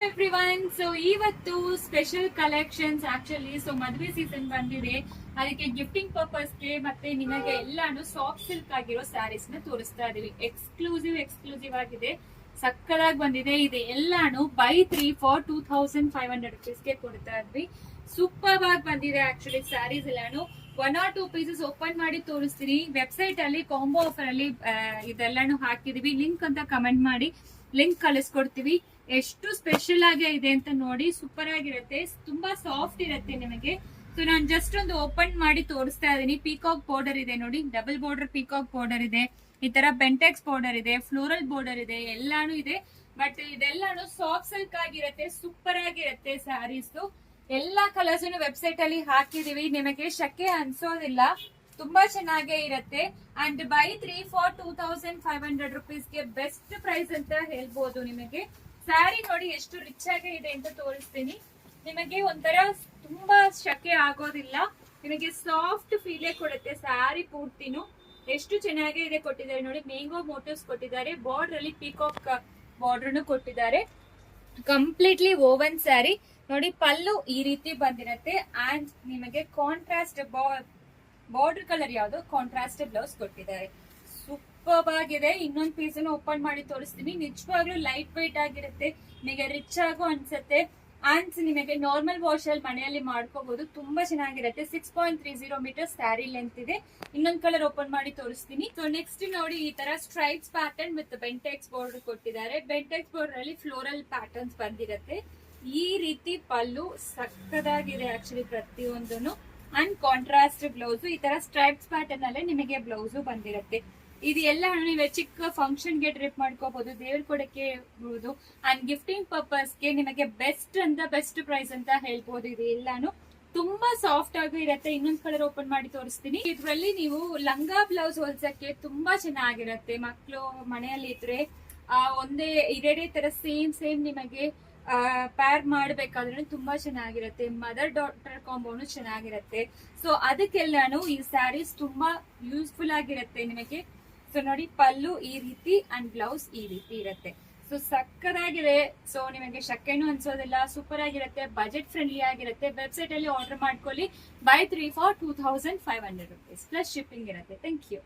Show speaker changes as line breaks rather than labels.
Everyone, so ಇವತ್ತು special collections actually so ಮದುವೆ season ಬಂದಿದೆ. ಅದಕ್ಕೆ ಗಿಫ್ಟಿಂಗ್ ಪರ್ಪಸ್ಗೆ ಮತ್ತೆ ನಿಮಗೆ ಎಲ್ಲಾನು ಸಾಫ್ಟ್ ಸಿಲ್ಕ್ ಆಗಿರೋ ಸ್ಯಾರೀಸ್ ನ ತೋರಿಸ್ತಾ ಇದೀವಿ. ಎಕ್ಸ್ಕ್ಲೂಸಿವ್ ಆಗಿದೆ, ಸಕ್ಕದಾಗಿ ಬಂದಿದೆ. ಇದೆ ಎಲ್ಲಾನು ಬೈ 3 ಫಾರ್ 2500 ರುಪೀಸ್ಗೆ ಕೊಡ್ತಾ ಇದ್ವಿ. ಸೂಪರ್ ಆಗಿ ಬಂದಿದೆ ಆಕ್ಚುಲಿ ಸ್ಯಾರೀಸ್ ಎಲ್ಲಾನು. 1 or 2 ಪೀಸಸ್ ಓಪನ್ ಮಾಡಿ ತೋರಿಸ್ತೀನಿ. ವೆಬ್ಸೈಟ್ ಅಲ್ಲಿ ಕಾಂಬೋ ಆಫರ್ ಅಲ್ಲಿ ಇದೆಲ್ಲಾನು ಹಾಕಿದೀವಿ. ಲಿಂಕ್ ಅಂತ ಕಮೆಂಟ್ ಮಾಡಿ ಲಿಂಕ್ ಕಳಿಸ್ಕೊಡ್ತೀವಿ. ಎಷ್ಟು ಸ್ಪೆಷಲ್ ಆಗಿ ಇದೆ ಅಂತ ನೋಡಿ. ಸೂಪರ್ ಆಗಿರುತ್ತೆ, ತುಂಬಾ ಸಾಫ್ಟ್ ಇರುತ್ತೆ ನಿಮಗೆ. ಸೊ ನಾನು ಜಸ್ಟ್ ಒಂದು ಓಪನ್ ಮಾಡಿ ತೋರಿಸ್ತಾ ಇದೀನಿ. ಪೀಕಾಕ್ ಬಾರ್ಡರ್ ಇದೆ ನೋಡಿ, ಡಬಲ್ ಬಾರ್ಡರ್ ಪೀಕಾಕ್ ಬಾರ್ಡರ್ ಇದೆ. ಈ ತರ ಬೆಂಟೆಕ್ಸ್ ಬಾರ್ಡರ್ ಇದೆ, ಫ್ಲೋರಲ್ ಬಾರ್ಡರ್ ಇದೆ, ಎಲ್ಲಾನು ಇದೆ. ಬಟ್ ಇದೆಲ್ಲಾನು ಸಾಫ್ಟ್ ಸಿಲ್ಕ್ ಆಗಿರುತ್ತೆ, ಸೂಪರ್ ಆಗಿರುತ್ತೆ ಸ್ಯಾರೀಸ್. ಎಲ್ಲಾ ಕಲರ್ಸ್ ವೆಬ್ಸೈಟ್ ಅಲ್ಲಿ ಹಾಕಿದೀವಿ, ನಿಮಗೆ ಶಕೆ ಅನ್ಸೋದಿಲ್ಲ, ತುಂಬಾ ಚೆನ್ನಾಗೇ ಇರುತ್ತೆ. ಅಂಡ್ ಬೈ 3 ಫಾರ್ 2500 ರುಪೀಸ್ಗೆ ಬೆಸ್ಟ್ ಪ್ರೈಸ್ ಅಂತ ಹೇಳ್ಬೋದು. ನಿಮಗೆ ಸ್ಯಾರಿ ನೋಡಿ ಎಷ್ಟು ರಿಚ್ ಆಗಿ ಇದೆ ಅಂತ ತೋರಿಸ್ತೀನಿ. ನಿಮಗೆ ಒಂಥರ ತುಂಬಾ ಶಕೆ ಆಗೋದಿಲ್ಲ, ನಿಮಗೆ ಸಾಫ್ಟ್ ಫೀಲೇ ಕೊಡುತ್ತೆ ಸ್ಯಾರಿ ಪೂರ್ತಿನೂ. ಎಷ್ಟು ಚೆನ್ನಾಗಿ ಇದೆ ಕೊಟ್ಟಿದ್ದಾರೆ ನೋಡಿ. ಮ್ಯಾಂಗೋ ಮೋಟಿವ್ಸ್ ಕೊಟ್ಟಿದ್ದಾರೆ, ಬಾರ್ಡರ್ ಅಲ್ಲಿ ಪೀಕಾಕ್ ಬಾರ್ಡರ್ ಕೊಟ್ಟಿದ್ದಾರೆ. ಕಂಪ್ಲೀಟ್ಲಿ ಓವನ್ ಸ್ಯಾರಿ ನೋಡಿ. ಪಲ್ಲು ಈ ರೀತಿ ಬಂದಿರತ್ತೆ. ಅಂಡ್ ನಿಮಗೆ ಕಾಂಟ್ರಾಸ್ಟ್ ಬಾರ್ಡರ್ ಕಲರ್ ಯಾವ್ದು ಕಾಂಟ್ರಾಸ್ಟ್ ಬ್ಲೌಸ್ ಕೊಟ್ಟಿದ್ದಾರೆ. ಸೂಪರ್ ಆಗಿದೆ. ಇನ್ನೊಂದು ಪೀಸ್ ಓಪನ್ ಮಾಡಿ ತೋರಿಸ್ತೀನಿ. ನಿಜವಾಗ್ಲೂ ಲೈಟ್ ವೈಟ್ ಆಗಿರುತ್ತೆ, ನಿಮಗೆ ರಿಚ್ ಆಗು ಅನ್ಸುತ್ತೆ. ಅಂಡ್ ನಿಮಗೆ ನಾರ್ಮಲ್ ವಾಶ್ ಅಲ್ಲಿ ಮನೆಯಲ್ಲಿ ಮಾಡ್ಕೋಬಹುದು, ತುಂಬಾ ಚೆನ್ನಾಗಿರುತ್ತೆ. 6.30 ಮೀಟರ್ ಸ್ಯಾರಿ ಲೆಂತ್ ಇದೆ. ಇನ್ನೊಂದು ಕಲರ್ ಓಪನ್ ಮಾಡಿ ತೋರಿಸ್ತೀನಿ. ಸೊ ನೆಕ್ಸ್ಟ್ ನೋಡಿ, ಈ ತರ stripes pattern with Bentex border ಕೊಟ್ಟಿದ್ದಾರೆ. ಬೆಂಟೆಕ್ಸ್ ಬಾರ್ಡರ್ ಅಲ್ಲಿ ಫ್ಲೋರಲ್ ಪ್ಯಾಟರ್ನ್ಸ್ ಬಂದಿರುತ್ತೆ. ಈ ರೀತಿ ಪಲ್ಲು ಸಕ್ಕದಾಗಿದೆ ಆಕ್ಚುಲಿ ಪ್ರತಿಯೊಂದನ್ನು. ಅಂಡ್ ಕಾಂಟ್ರಾಸ್ಟ್ ಬ್ಲೌಸ್ ಈ ತರ ಸ್ಟ್ರೈಪ್ಸ್ ಪ್ಯಾಟರ್ನ್ ಅಲ್ಲೇ ನಿಮಗೆ ಬ್ಲೌಸ್ ಬಂದಿರುತ್ತೆ. ಇದು ಎಲ್ಲ ನೀವು ಚಿಕ್ಕ ಫಂಕ್ಷನ್ ಗೆ ಡ್ರಿಪ್ ಮಾಡ್ಕೋಬಹುದು, ದೇವ್ರ ಕೊಡಕ್ಕೆ ಇರ್ಬೋದು. ಅಂಡ್ ಗಿಫ್ಟಿಂಗ್ ಪರ್ಪಸ್ ಗೆ ನಿಮಗೆ ಬೆಸ್ಟ್ ಪ್ರೈಸ್ ಅಂತ ಹೇಳ್ಬೋದು. ಇದು ಎಲ್ಲಾನು ತುಂಬಾ ಸಾಫ್ಟ್ ಆಗಿ ಇರುತ್ತೆ. ಇನ್ನೊಂದ್ ಕಲರ್ ಓಪನ್ ಮಾಡಿ ತೋರಿಸ್ತೀನಿ. ಇದ್ರಲ್ಲಿ ನೀವು ಲಂಗ ಬ್ಲೌಸ್ ಹೊಲ್ಸಕ್ಕೆ ತುಂಬಾ ಚೆನ್ನಾಗಿರುತ್ತೆ. ಮಕ್ಕಳು ಮನೆಯಲ್ಲಿ ಇದ್ರೆ ಒಂದೇ ಎರಡೇ ತರ ಸೇಮ್ ನಿಮಗೆ ಪ್ಯಾರ್ ಮಾಡ್ಬೇಕಾದ್ರೆ ತುಂಬಾ ಚೆನ್ನಾಗಿರುತ್ತೆ. ಮದರ್ ಡಾಟರ್ ಕಾಂಬೋನು ಚೆನ್ನಾಗಿರುತ್ತೆ. ಸೊ ಅದಕ್ಕೆಲ್ಲಾನು ಈ ಸ್ಯಾರೀಸ್ ತುಂಬಾ ಯೂಸ್ಫುಲ್ ಆಗಿರುತ್ತೆ ನಿಮಗೆ. ಸೊ ನೋಡಿ, ಪಲ್ಲು ಈ ರೀತಿ ಅಂಡ್ ಬ್ಲೌಸ್ ಈ ರೀತಿ ಇರುತ್ತೆ. ಸೊ ಸಕ್ಕದಾಗಿದೆ. ಸೊ ನಿಮಗೆ ಶಕ್ಕೆನೂ ಅನ್ಸೋದಿಲ್ಲ, ಸೂಪರ್ ಆಗಿರುತ್ತೆ, ಬಜೆಟ್ ಫ್ರೆಂಡ್ಲಿ ಆಗಿರುತ್ತೆ. ವೆಬ್ಸೈಟ್ ಅಲ್ಲಿ ಆರ್ಡರ್ ಮಾಡ್ಕೊಳ್ಳಿ. Buy 3 for 2500 rupees plus shipping ಇರುತ್ತೆ. Thank you.